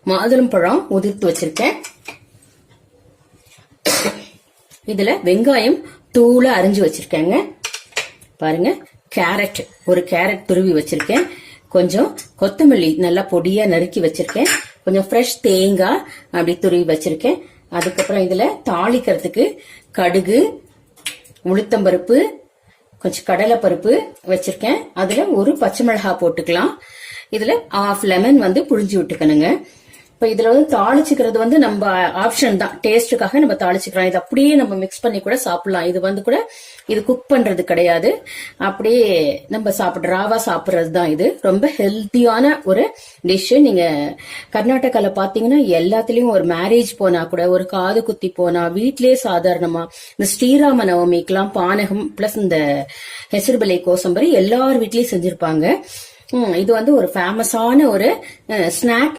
மாதுளம்பழம் உதிர்த்து வச்சிருக்கேன். இதுல வெங்காயம் தூள அரிஞ்சு வச்சிருக்கேங்க. பாருங்க, ஒரு கேரட் துருவி வச்சிருக்கேன். கொஞ்சம் கொத்தமல்லி நல்லா பொடியா நறுக்கி வச்சிருக்கேன். கொஞ்சம் ஃப்ரெஷ் தேங்காய் அப்படி துருவி வச்சிருக்கேன். அதுக்கப்புறம் இதுல தாளிக்கிறதுக்கு கடுகு, உளுத்தம்பருப்பு, கொஞ்சம் கடலை பருப்பு வச்சிருக்கேன். அதுல ஒரு பச்சை மிளகாய் போட்டுக்கலாம். இதுல 1/2 லெமன் புழிஞ்சு விட்டுக்கணுங்க. இப்ப இதுல தாளிச்சுக்கிறது நம்ம ஆப்ஷன் தான், டேஸ்டுக்காக நம்ம தாளிச்சுக்கலாம். இது அப்படியே நம்ம மிக்ஸ் பண்ணி கூட சாப்பிடலாம். இது குக் பண்றது கிடையாது, அப்படியே நம்ம ராவா சாப்பிடுறது தான். இது ரொம்ப ஹெல்த்தியான ஒரு டிஷ். நீங்க கர்நாடகால பாத்தீங்கன்னா எல்லாத்துலயும் ஒரு மேரேஜ் போனா கூட, ஒரு காது குத்தி போனா, வீட்லயே சாதாரணமா இந்த ஸ்ரீராம நவமிக்கெல்லாம் பானகம் பிளஸ் இந்த ஹெசர்பலை கோசம்பரி எல்லார் வீட்லயும் செஞ்சிருப்பாங்க. இது ஒரு ஃபேமஸான ஒரு ஸ்நாக்.